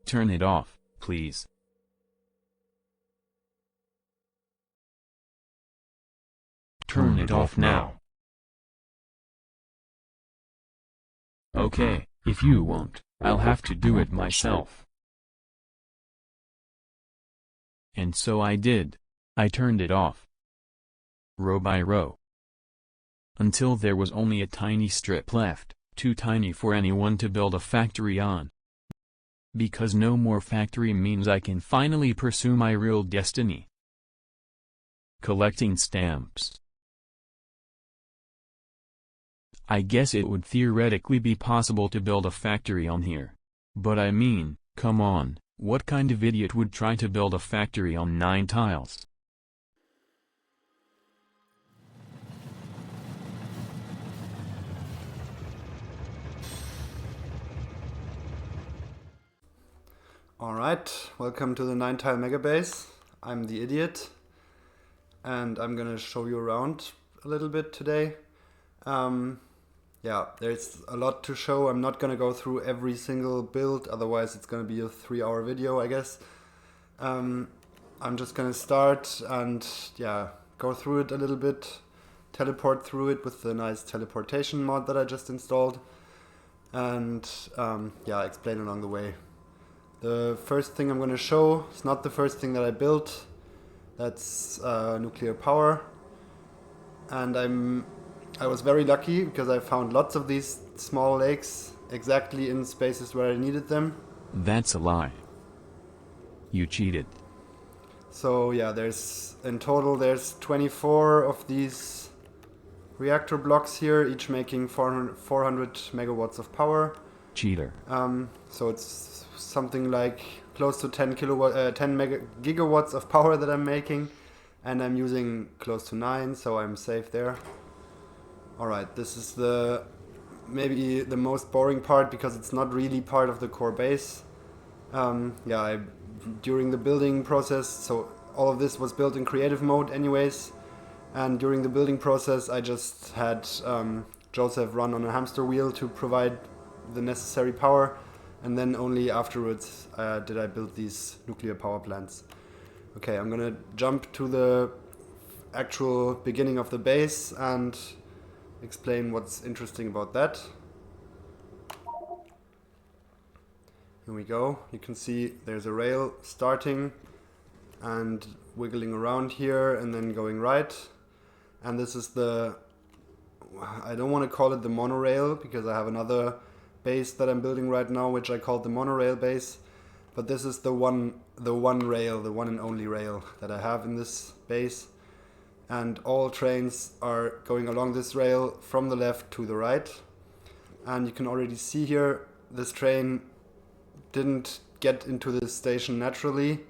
Turn it off, please. Turn it off now. Okay, if you won't, I'll have to do it myself. And so I did. I turned it off. Row by row. Until there was only a tiny strip left, too tiny for anyone to build a factory on. Because no more factory means I can finally pursue my real destiny. Collecting stamps. I guess it would theoretically be possible to build a factory on here. But I mean, come on, what kind of idiot would try to build a factory on 9 tiles? Alright, welcome to the Tile Megabase. I'm the idiot and I'm gonna show you around a little bit today. Yeah, there's a lot to show. I'm not gonna go through every single build, otherwise it's gonna be a 3-hour video, I guess. I'm just gonna start and yeah, go through it a little bit, teleport through it with the nice teleportation mod that I just installed, and yeah, explain along the way. The first thing I'm going to show is not the first thing that I built. That's nuclear power, and I was very lucky because I found lots of these small lakes exactly in spaces where I needed them. That's a lie. You cheated. So yeah, in total there's 24 of these reactor blocks here, each making 400 megawatts of power. Cheater. So it's something like close to 10 gigawatts of power that I'm making, and I'm using close to 9, so I'm safe there. Alright, this is maybe the most boring part because it's not really part of the core base. Yeah, during the building process, so all of this was built in creative mode anyways, and during the building process I just had Joseph run on a hamster wheel to provide the necessary power, and then only afterwards did I build these nuclear power plants. Okay, I'm gonna jump to the actual beginning of the base and explain what's interesting about that. Here we go. You can see there's a rail starting and wiggling around here and then going right. And this is I don't want to call it the monorail because I have another base that I'm building right now, which I call the monorail base, but this is the one and only rail that I have in this base, and all trains are going along this rail from the left to the right. And you can already see here this train didn't get into this station naturally,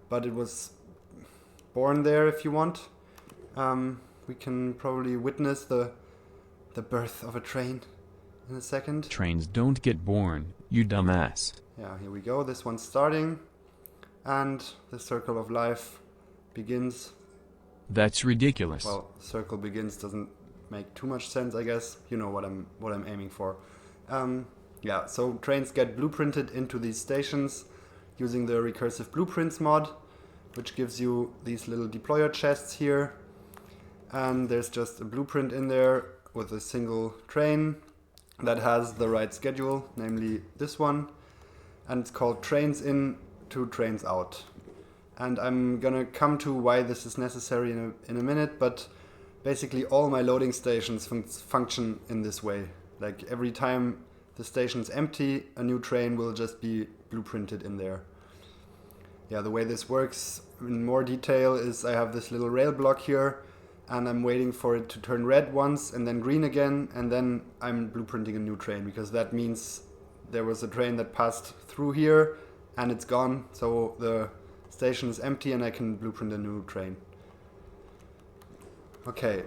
but it was born there if you want. We can probably witness the birth of a train in a second. Trains don't get born, you dumbass. Yeah, here we go. This one's starting, and the circle of life begins. That's ridiculous. Well, circle begins doesn't make too much sense, I guess. You know what I'm aiming for. Yeah, so trains get blueprinted into these stations using the Recursive Blueprints mod, which gives you these little deployer chests here. And there's just a blueprint in there with a single train that has the right schedule, namely this one, and it's called trains in to trains out. And I'm gonna come to why this is necessary in a minute, but basically all my loading stations function in this way. Like every time the station's empty, a new train will just be blueprinted in there. Yeah, the way this works in more detail is I have this little rail block here, and I'm waiting for it to turn red once and then green again, and then I'm blueprinting a new train, because that means there was a train that passed through here and it's gone, so the station is empty and I can blueprint a new train. Okay,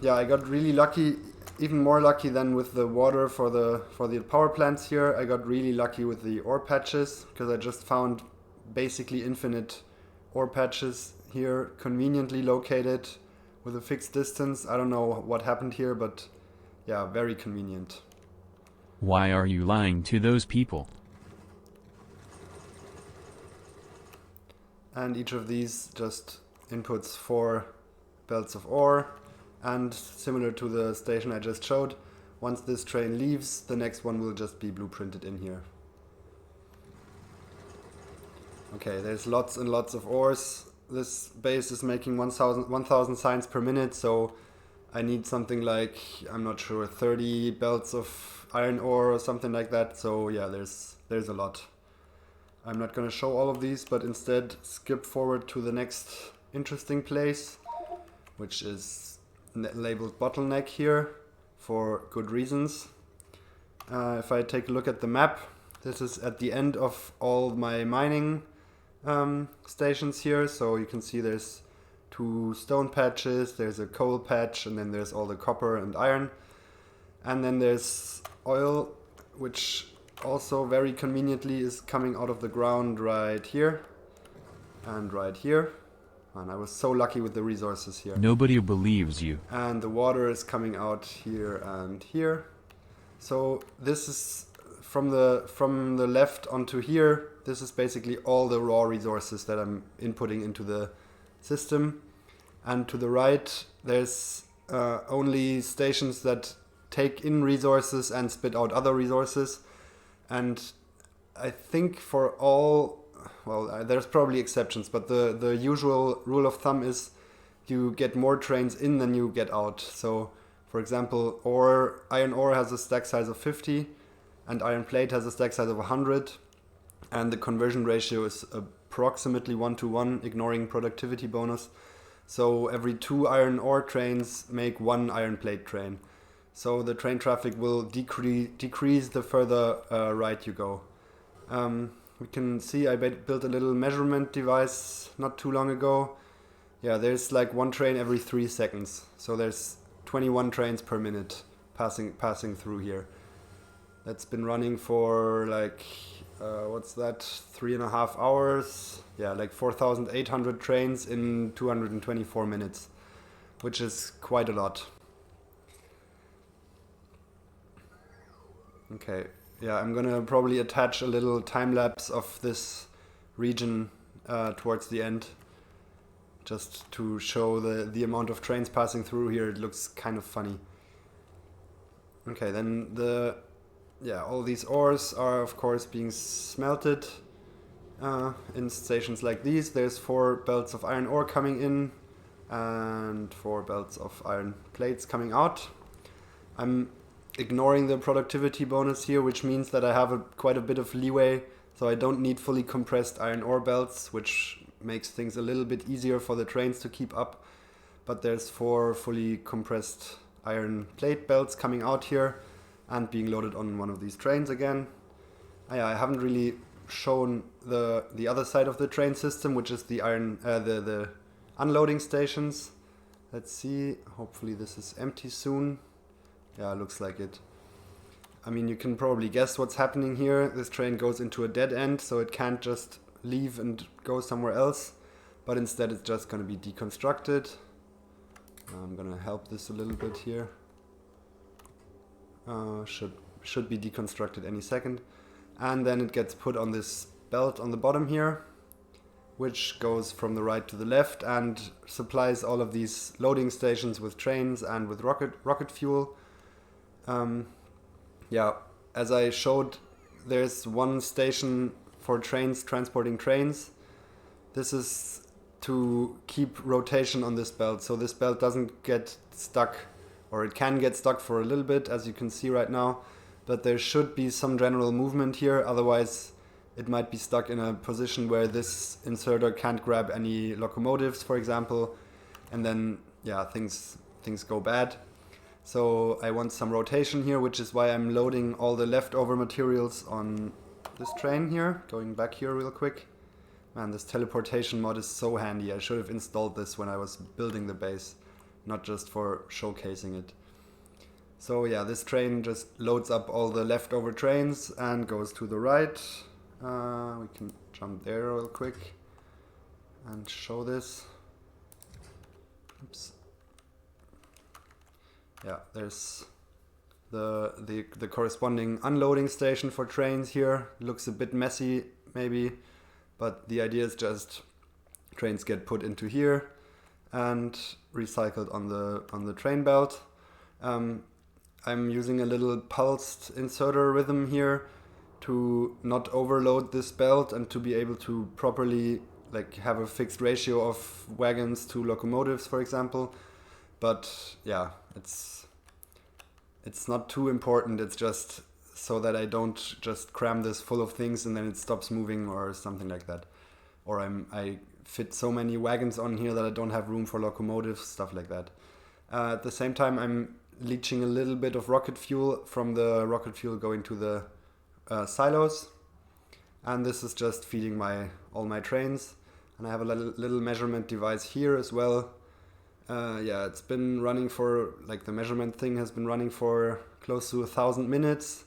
yeah, I got really lucky, even more lucky than with the water for the power plants here. I got really lucky with the ore patches, because I just found basically infinite ore patches here, conveniently located with a fixed distance. I don't know what happened here, but yeah, very convenient. Why are you lying to those people? and each of these just inputs 4 belts of ore, and similar to the station I just showed, once this train leaves, the next one will just be blueprinted in here. Okay, there's lots and lots of ores. This base is making 1000 signs per minute, so I need something like, I'm not sure, 30 belts of iron ore or something like that. So yeah, there's a lot. I'm not going to show all of these, but instead skip forward to the next interesting place, which is labeled bottleneck here for good reasons. If I take a look at the map, this is at the end of all my mining stations here. So you can see there's 2 stone patches, there's a coal patch, and then there's all the copper and iron. And then there's oil, which also very conveniently is coming out of the ground right here and right here. And I was so lucky with the resources here. Nobody believes you. And the water is coming out here and here. So this is from the left onto here. This is basically all the raw resources that I'm inputting into the system. And to the right, there's only stations that take in resources and spit out other resources. And I think for all, well, there's probably exceptions, but the usual rule of thumb is you get more trains in than you get out. So, for example, iron ore has a stack size of 50, and iron plate has a stack size of 100, and the conversion ratio is approximately 1:1, ignoring productivity bonus. So every 2 iron ore trains make 1 iron plate train. So the train traffic will decrease the further right you go. We can see I built a little measurement device not too long ago. Yeah, there's like 1 train every 3 seconds. So there's 21 trains per minute passing through here. That's been running for like, what's that, 3.5 hours? Yeah, like 4,800 trains in 224 minutes, which is quite a lot. Okay, yeah, I'm gonna probably attach a little time lapse of this region towards the end, just to show the amount of trains passing through here. It looks kind of funny. Okay, then all these ores are of course being smelted in stations like these. There's 4 belts of iron ore coming in and 4 belts of iron plates coming out. I'm ignoring the productivity bonus here, which means that I have quite a bit of leeway, so I don't need fully compressed iron ore belts, which makes things a little bit easier for the trains to keep up. But there's 4 fully compressed iron plate belts coming out here and being loaded on one of these trains again. I haven't really shown the other side of the train system, which is the the unloading stations. Let's see, hopefully this is empty soon. Yeah, looks like it. I mean, you can probably guess what's happening here. This train goes into a dead end, so it can't just leave and go somewhere else, but instead it's just going to be deconstructed. I'm going to help this a little bit here. Should be deconstructed any second. And then it gets put on this belt on the bottom here, which goes from the right to the left and supplies all of these loading stations with trains and with rocket fuel. Yeah, as I showed, there's 1 station for trains transporting trains. This is to keep rotation on this belt, so this belt doesn't get stuck, or it can get stuck for a little bit, as you can see right now, but there should be some general movement here, otherwise it might be stuck in a position where this inserter can't grab any locomotives, for example, and then yeah, things go bad. So I want some rotation here, which is why I'm loading all the leftover materials on this train here. Going back here real quick. Man, this teleportation mod is so handy. I should have installed this when I was building the base, not just for showcasing it. So yeah, this train just loads up all the leftover trains and goes to the right. We can jump there real quick and show this. Oops. Yeah, there's the corresponding unloading station for trains here. Looks a bit messy maybe, but the idea is just Trains get put into here and recycled on the train belt. I'm using a little pulsed inserter rhythm here to not overload this belt and to be able to properly like have a fixed ratio of wagons to locomotives, for example. But yeah, it's not too important. It's just so that I don't just cram this full of things and then it stops moving or something like that. Or I fit so many wagons on here that I don't have room for locomotives, stuff like that. At the same time, I'm leaching a little bit of rocket fuel from the rocket fuel going to the silos. And this is just feeding all my trains. And I have a little measurement device here as well. Yeah, it's been running for, like the measurement thing has been running for close to 1,000 minutes.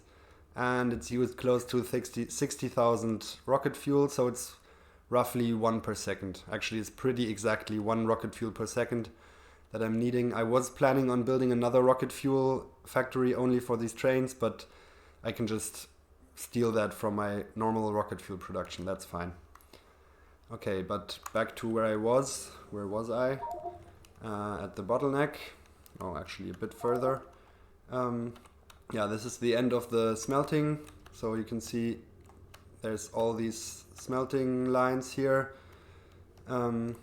And it's used close to 60,000 rocket fuel, so it's roughly 1 per second. Actually, it's pretty exactly 1 rocket fuel per second that I'm needing. I was planning on building another rocket fuel factory only for these trains, but I can just steal that from my normal rocket fuel production. That's fine. Okay, but back to where I was. Where was I? At the bottleneck. Oh, actually a bit further. Yeah, this is the end of the smelting. So you can see there's all these smelting lines here. At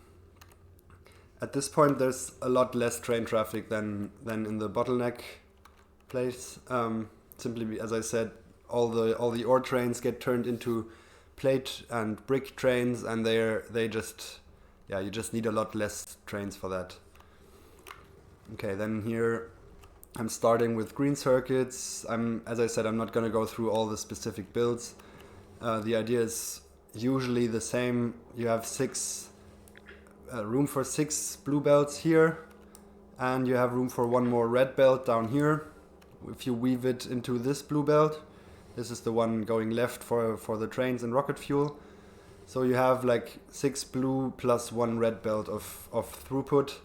this point, there's a lot less train traffic than in the bottleneck place. Simply, as I said, all the ore trains get turned into plate and brick trains, and you just need a lot less trains for that. Okay, then here I'm starting with green circuits. As I said, I'm not going to go through all the specific builds. The idea is usually the same. You have room for 6 blue belts here, and you have room for 1 more red belt down here. If you weave it into this blue belt, this is the one going left for the trains and rocket fuel. So you have like 6 blue plus 1 red belt of throughput,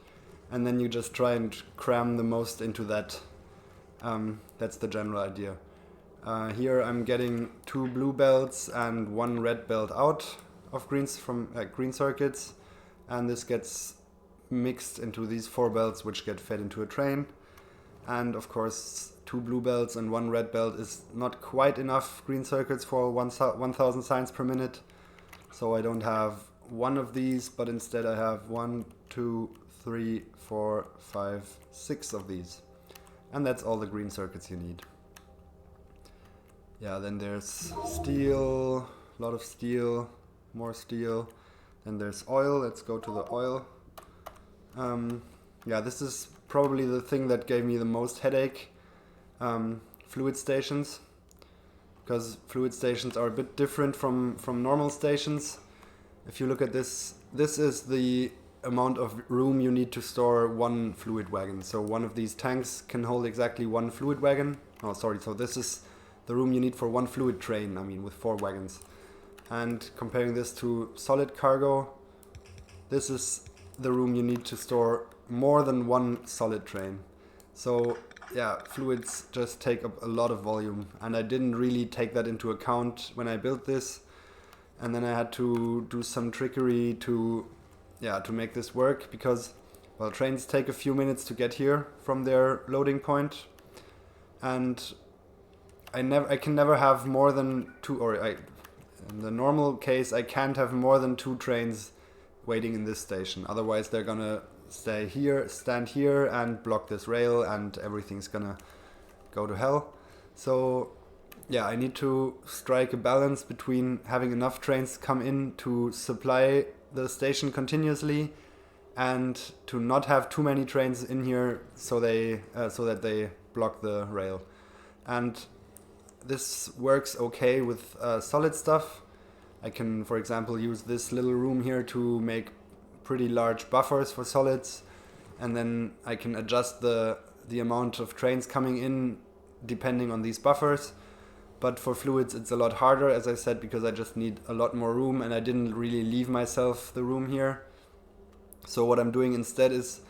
and then you just try and cram the most into that. That's the general idea. Here I'm getting 2 blue belts and 1 red belt out of green circuits, and this gets mixed into these 4 belts which get fed into a train. And of course 2 blue belts and 1 red belt is not quite enough green circuits for 1000 signs per minute. So I don't have 1 of these, but instead I have 1, 2, 3, 4, 5, 6 of these. And that's all the green circuits you need. Yeah, then there's steel, a lot of steel, more steel. Then there's oil. Let's go to the oil. Yeah, this is probably the thing that gave me the most headache. Fluid stations. Because fluid stations are a bit different from normal stations. If you look at this, this is the amount of room you need to store 1 fluid wagon. So one of these tanks can hold exactly 1 fluid wagon. Oh, sorry. So this is the room you need for 1 fluid train, with 4 wagons. And comparing this to solid cargo, this is the room you need to store more than 1 solid train. So yeah, fluids just take up a lot of volume, and I didn't really take that into account when I built this. And then I had to do some trickery to make this work, because trains take a few minutes to get here from their loading point, and I can never have more than 2, in the normal case I can't have more than 2 trains waiting in this station. Otherwise they're gonna stand here and block this rail, and everything's gonna go to hell. So yeah, I need to strike a balance between having enough trains come in to supply the station continuously, and to not have too many trains in here so that they block the rail. And this works okay with solid stuff. I can, for example, use this little room here to make pretty large buffers for solids, and then I can adjust the amount of trains coming in depending on these buffers. But for fluids it's a lot harder, as I said, because I just need a lot more room, and I didn't really leave myself the room here. So what I'm doing instead is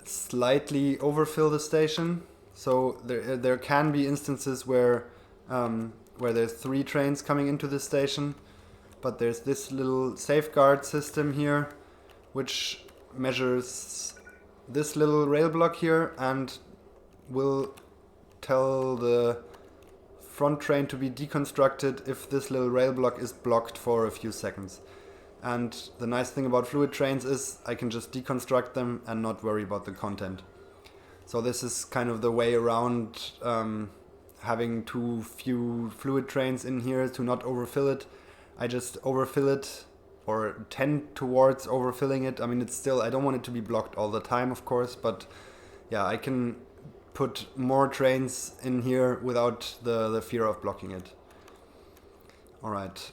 slightly overfill the station. So there can be instances where there's 3 trains coming into the station, but there's this little safeguard system here which measures this little rail block here and will tell the front train to be deconstructed if this little rail block is blocked for a few seconds. And the nice thing about fluid trains is I can just deconstruct them and not worry about the content. So this is kind of the way around having too few fluid trains in here to not overfill it. I just overfill it, or tend towards overfilling it. I mean, it's still, I don't want it to be blocked all the time, of course, but yeah, I can put more trains in here without the fear of blocking it. Alright,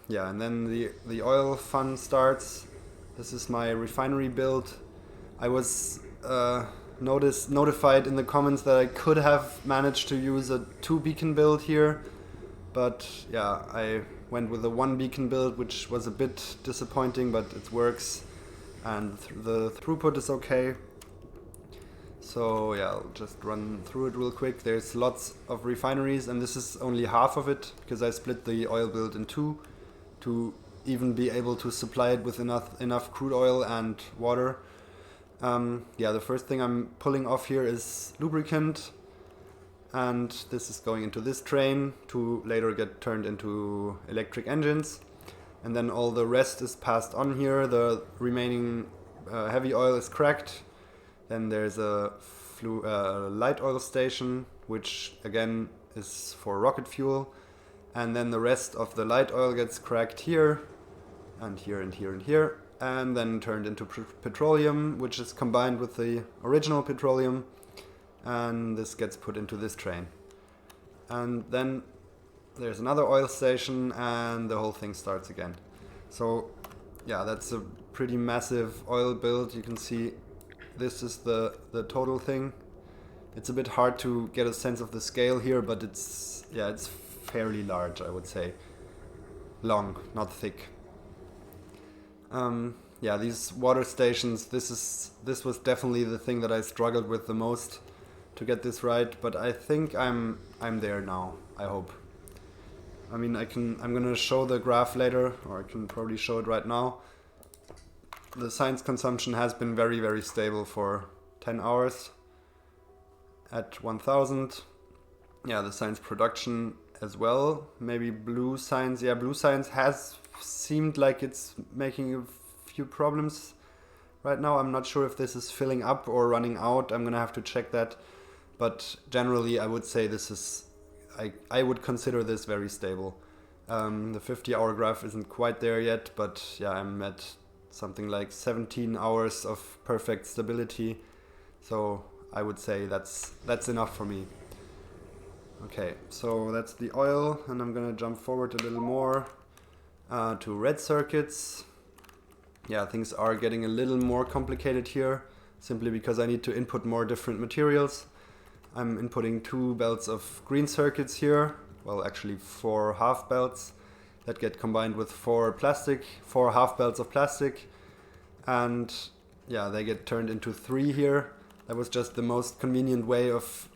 yeah, and then the oil fun starts. This is my refinery build. I was notified in the comments that I could have managed to use a 2 beacon build here, but yeah, I went with a 1 beacon build, which was a bit disappointing, but it works, and the throughput is okay. So yeah, I'll just run through it real quick. There's lots of refineries, and this is only half of it because I split the oil build in 2 to even be able to supply it with enough crude oil and water. Yeah, the first thing I'm pulling off here is lubricant, and this is going into this train to later get turned into electric engines, and then all the rest is passed on here. The remaining heavy oil is cracked. Then there's a light oil station, which again is for rocket fuel, and then the rest of the light oil gets cracked here and here and here and here, and then turned into petroleum, which is combined with the original petroleum, and this gets put into this train. And then there's another oil station, and the whole thing starts again. So yeah, that's a pretty massive oil build. You can see this is the total thing. It's a bit hard to get a sense of the scale here, but it's fairly large, I would say. Long, not thick. Yeah, these water stations, this was definitely the thing that I struggled with the most to get this right, but I think I'm there now, I hope. I mean, I'm gonna show the graph later, or I can probably show it right now. The science consumption has been very, very stable for 10 hours at 1000. Yeah, the science production as well. Maybe blue science. Yeah, blue science has seemed like it's making a few problems right now. I'm not sure if this is filling up or running out. I'm gonna have to check that. But generally, I would say this is, I would consider this very stable. The 50-hour graph isn't quite there yet, but yeah, I'm at something like 17 hours of perfect stability. So I would say that's enough for me. Okay, so that's the oil, and I'm gonna jump forward a little more to red circuits. Yeah, things are getting a little more complicated here, simply because I need to input more different materials. I'm inputting 2 belts of green circuits here, well actually 4 half belts that get combined with 4 half belts of plastic, and yeah, they get turned into 3 here. That was just the most convenient way of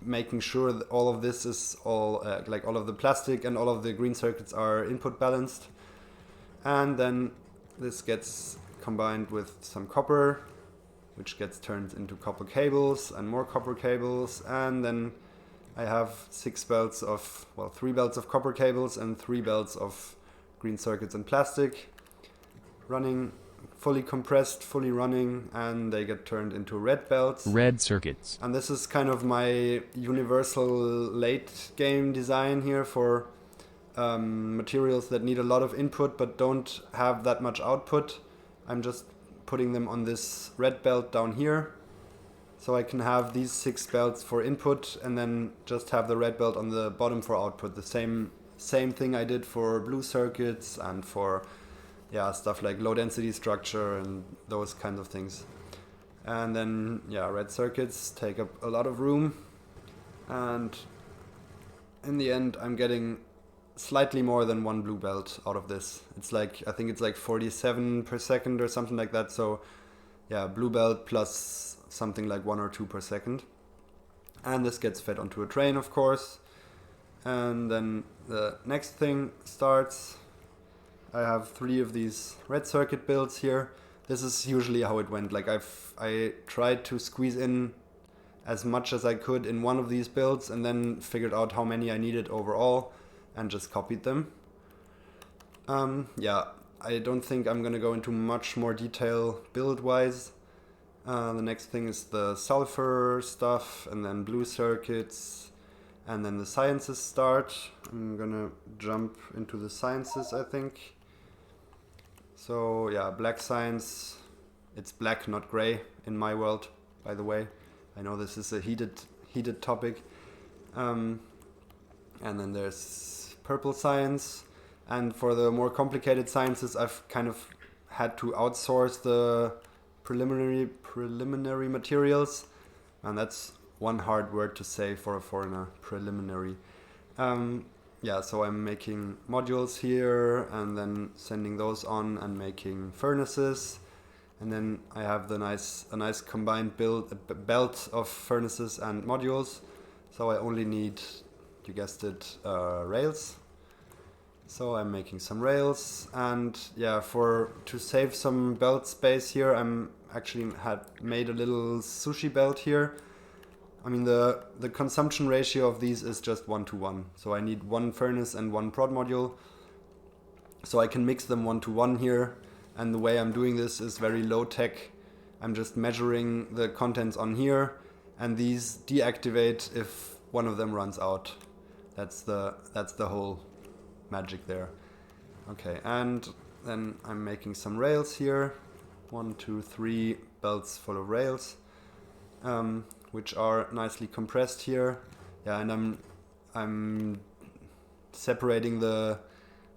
making sure that all of this is all of the plastic and all of the green circuits are input balanced. And then this gets combined with some copper, which gets turned into copper cables and more copper cables, and then I have 6 belts of, well, 3 belts of copper cables and 3 belts of green circuits and plastic running, fully compressed, fully running, and they get turned into red belts. Red circuits. And this is kind of my universal late game design here for materials that need a lot of input but don't have that much output. I'm just putting them on this red belt down here. So I can have these 6 belts for input and then just have the red belt on the bottom for output. The same thing I did for blue circuits and for stuff like low density structure and those kinds of things. And then red circuits take up a lot of room, and in the end I'm getting slightly more than 1 blue belt out of this. It's like, I think it's like 47 per second or something like that. So yeah, blue belt plus something like 1 or 2 per second. And this gets fed onto a train, of course. And then the next thing starts. I have 3 of these red circuit builds here. This is usually how it went. Like I tried to squeeze in as much as I could in one of these builds and then figured out how many I needed overall and just copied them. Yeah, I don't think I'm gonna go into much more detail build-wise. The next thing is the sulfur stuff, and then blue circuits, and then the sciences start. I'm gonna jump into the sciences, I think. So yeah, black science. It's black, not gray in my world, by the way. I know this is a heated topic. And then there's purple science. And for the more complicated sciences, I've kind of had to outsource the preliminary materials. And that's one hard word to say for a foreigner, preliminary. Yeah, so I'm making modules here and then sending those on and making furnaces. And then I have a nice combined belt of furnaces and modules. So I only need, you guessed it, rails. So I'm making some rails, and yeah, to save some belt space here, I'm actually had made a little sushi belt here. I mean, the consumption ratio of these is just 1:1. So I need 1 furnace and 1 prod module. So I can mix them 1:1 here. And the way I'm doing this is very low tech. I'm just measuring the contents on here, and these deactivate if one of them runs out. That's the whole magic there. Okay, and then I'm making some rails here. 1, 2, 3 belts full of rails, which are nicely compressed here. Yeah, and I'm separating the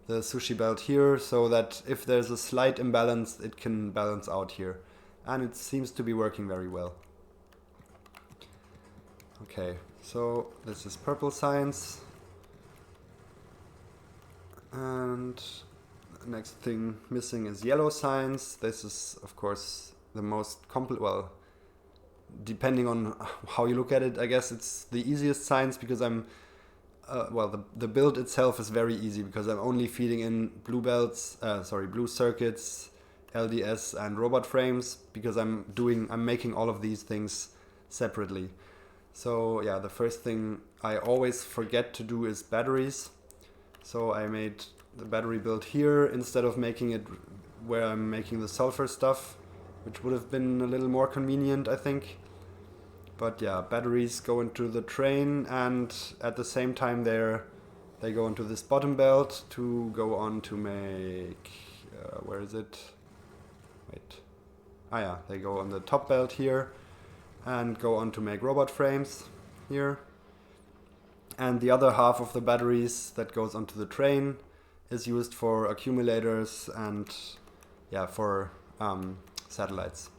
sushi belt here so that if there's a slight imbalance, it can balance out here. And it seems to be working very well. Okay, so this is purple science. And the next thing missing is yellow science. This is, of course, the most complex, well, depending on how you look at it, I guess it's the easiest science because I'm the build itself is very easy because I'm only feeding in blue circuits, LDS and robot frames because I'm making all of these things separately. So yeah, the first thing I always forget to do is batteries. So I made the battery build here instead of making it where I'm making the sulfur stuff, which would have been a little more convenient, I think. But yeah, batteries go into the train, and at the same time they go into this bottom belt to go on to make, where is it? Wait. Ah yeah, they go on the top belt here and go on to make robot frames here. And the other half of the batteries that goes onto the train is used for accumulators and yeah, for satellites.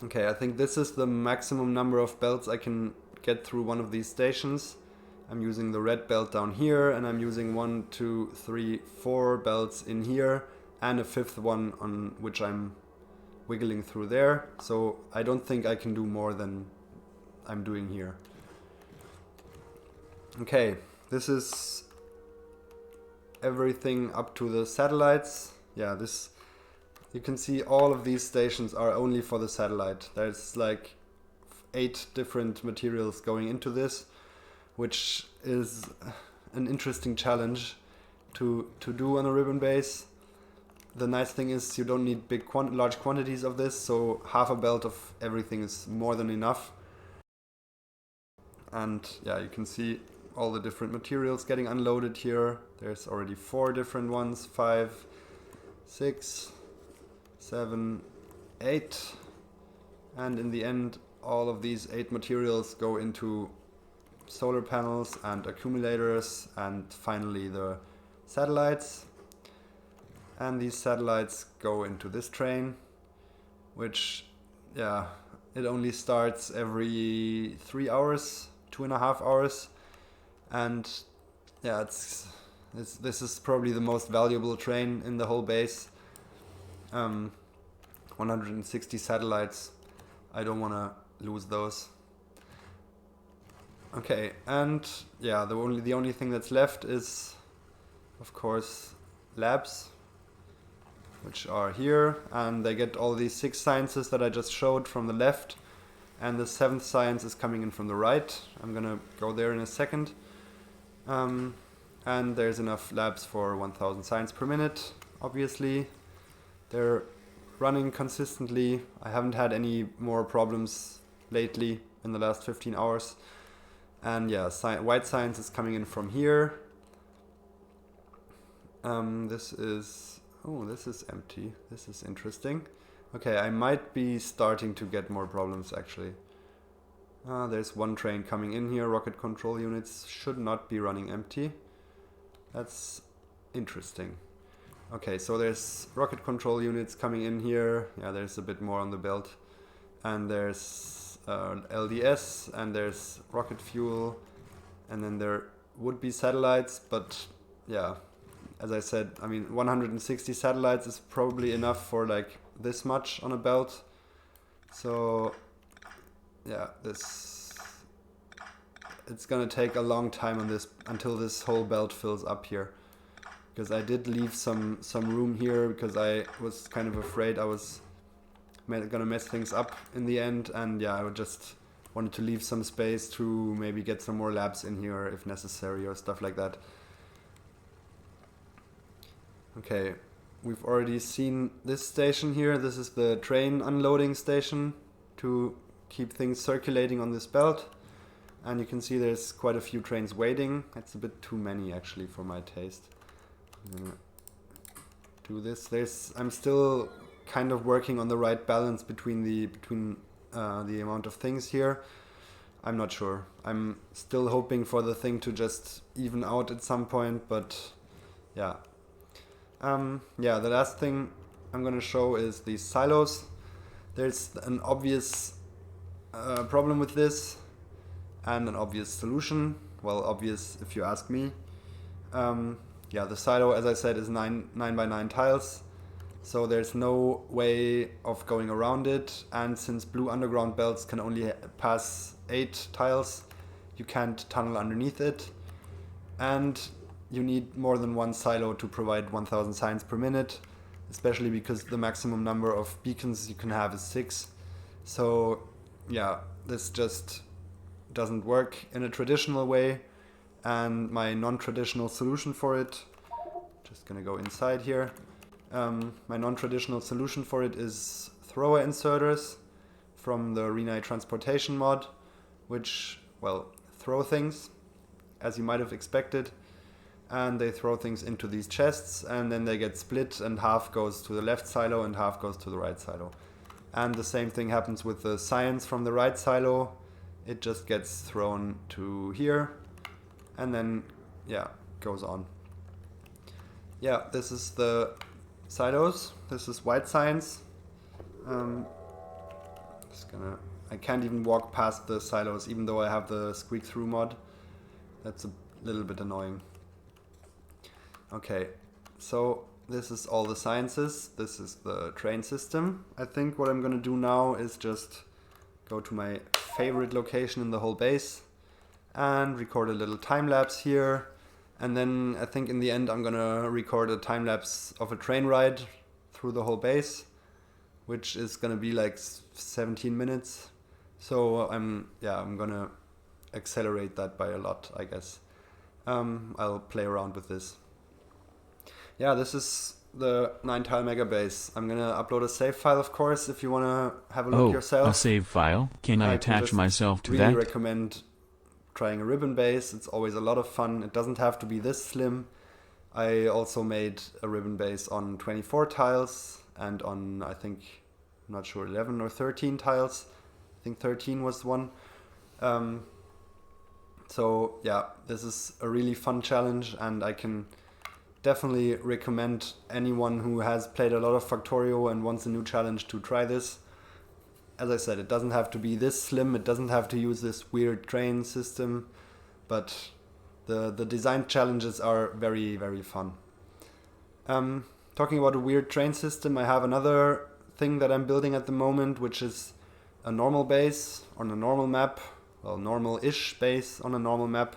Okay, I think this is the maximum number of belts I can get through one of these stations. I'm using the red belt down here, and I'm using 1, 2, 3, 4 belts in here, and a 5th one on which I'm wiggling through there. So I don't think I can do more than I'm doing here. Okay, this is everything up to the satellites. Yeah, you can see all of these stations are only for the satellite. There's like 8 different materials going into this, which is an interesting challenge to do on a ribbon base. The nice thing is you don't need large quantities of this, so half a belt of everything is more than enough. And yeah, you can see all the different materials getting unloaded here. There's already 4 different ones, 5, 6, 7, 8, and in the end all of these 8 materials go into solar panels and accumulators and finally the satellites. And these satellites go into this train, which, yeah, it only starts every 3 hours, 2.5 hours, and yeah, this is probably the most valuable train in the whole base. 160 satellites. I don't want to lose those. Okay, and yeah, the only thing that's left is, of course, labs, which are here, and they get all these 6 sciences that I just showed from the left, and the 7th science is coming in from the right. I'm gonna go there in a second. And there's enough labs for 1000 science per minute, obviously. They're running consistently. I haven't had any more problems lately in the last 15 hours. And yeah, white science is coming in from here. This is empty. This is interesting. Okay, I might be starting to get more problems actually. There's one train coming in here. Rocket control units should not be running empty. That's interesting. Okay, so there's rocket control units coming in here. Yeah, there's a bit more on the belt. And there's LDS, and there's rocket fuel. And then there would be satellites, but yeah, as I said, I mean, 160 satellites is probably enough for like this much on a belt. So yeah, it's gonna take a long time on this until this whole belt fills up here, because I did leave some room here because I was kind of afraid I was gonna mess things up in the end, and yeah, I just wanted to leave some space to maybe get some more labs in here if necessary or stuff like that. Okay, we've already seen this station here. This is the train unloading station to keep things circulating on this belt. And you can see there's quite a few trains waiting. It's a bit too many actually for my taste. I'm gonna do this. I'm still kind of working on the right balance between the amount of things here. I'm not sure. I'm still hoping for the thing to just even out at some point, but yeah. Yeah, the last thing I'm gonna show is these silos. There's an obvious problem with this and an obvious solution. Well, obvious if you ask me. Yeah, the silo, as I said, is 9 by 9 tiles. So there's no way of going around it. And since blue underground belts can only pass 8 tiles, you can't tunnel underneath it. And you need more than one silo to provide 1000 science per minute, especially because the maximum number of beacons you can have is 6. So yeah, this just doesn't work in a traditional way. And my non-traditional solution for it, just gonna go inside here. My non-traditional solution for it is thrower inserters from the Renai transportation mod, which, well, throw things, as you might have expected. And they throw things into these chests, and then they get split, and half goes to the left silo and half goes to the right silo. And the same thing happens with the science from the right silo. It just gets thrown to here, and then, yeah, goes on. Yeah, this is the silos. This is white science. I can't even walk past the silos, even though I have the SqueakThrough mod. That's a little bit annoying. Okay, so this is all the sciences. This is the train system. I think what I'm gonna do now is just go to my favorite location in the whole base and record a little time lapse here. And then I think in the end I'm gonna record a time lapse of a train ride through the whole base, which is gonna be like 17 minutes. So I'm gonna accelerate that by a lot, I guess. I'll play around with this. Yeah, this is the Tile Megabase. I'm gonna upload a save file, of course, if you wanna have a look yourself. A save file? Can I attach myself to that? I really recommend trying a ribbon base. It's always a lot of fun. It doesn't have to be this slim. I also made a ribbon base on 24 tiles and on, I think, I'm not sure, 11 or 13 tiles. I think 13 was one. So yeah, this is a really fun challenge, and I can definitely recommend anyone who has played a lot of Factorio and wants a new challenge to try this. As I said, it doesn't have to be this slim, it doesn't have to use this weird train system, but the design challenges are very, very fun. Talking about a weird train system, I have another thing that I'm building at the moment, which is a normal base on a normal map, well, normal-ish base on a normal map,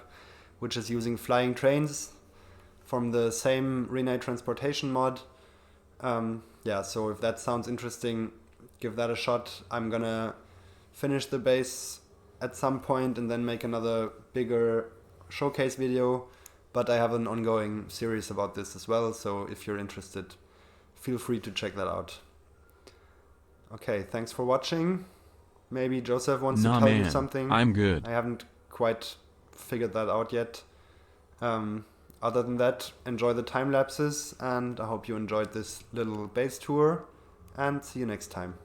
which is using flying trains from the same Renai transportation mod. Yeah, so if that sounds interesting, give that a shot. I'm gonna finish the base at some point and then make another bigger showcase video, but I have an ongoing series about this as well, so if you're interested, feel free to check that out. Okay, thanks for watching. Maybe Joseph wants to tell you something. I'm good. I haven't quite figured that out yet. Other than that, enjoy the time lapses, and I hope you enjoyed this little base tour, and see you next time.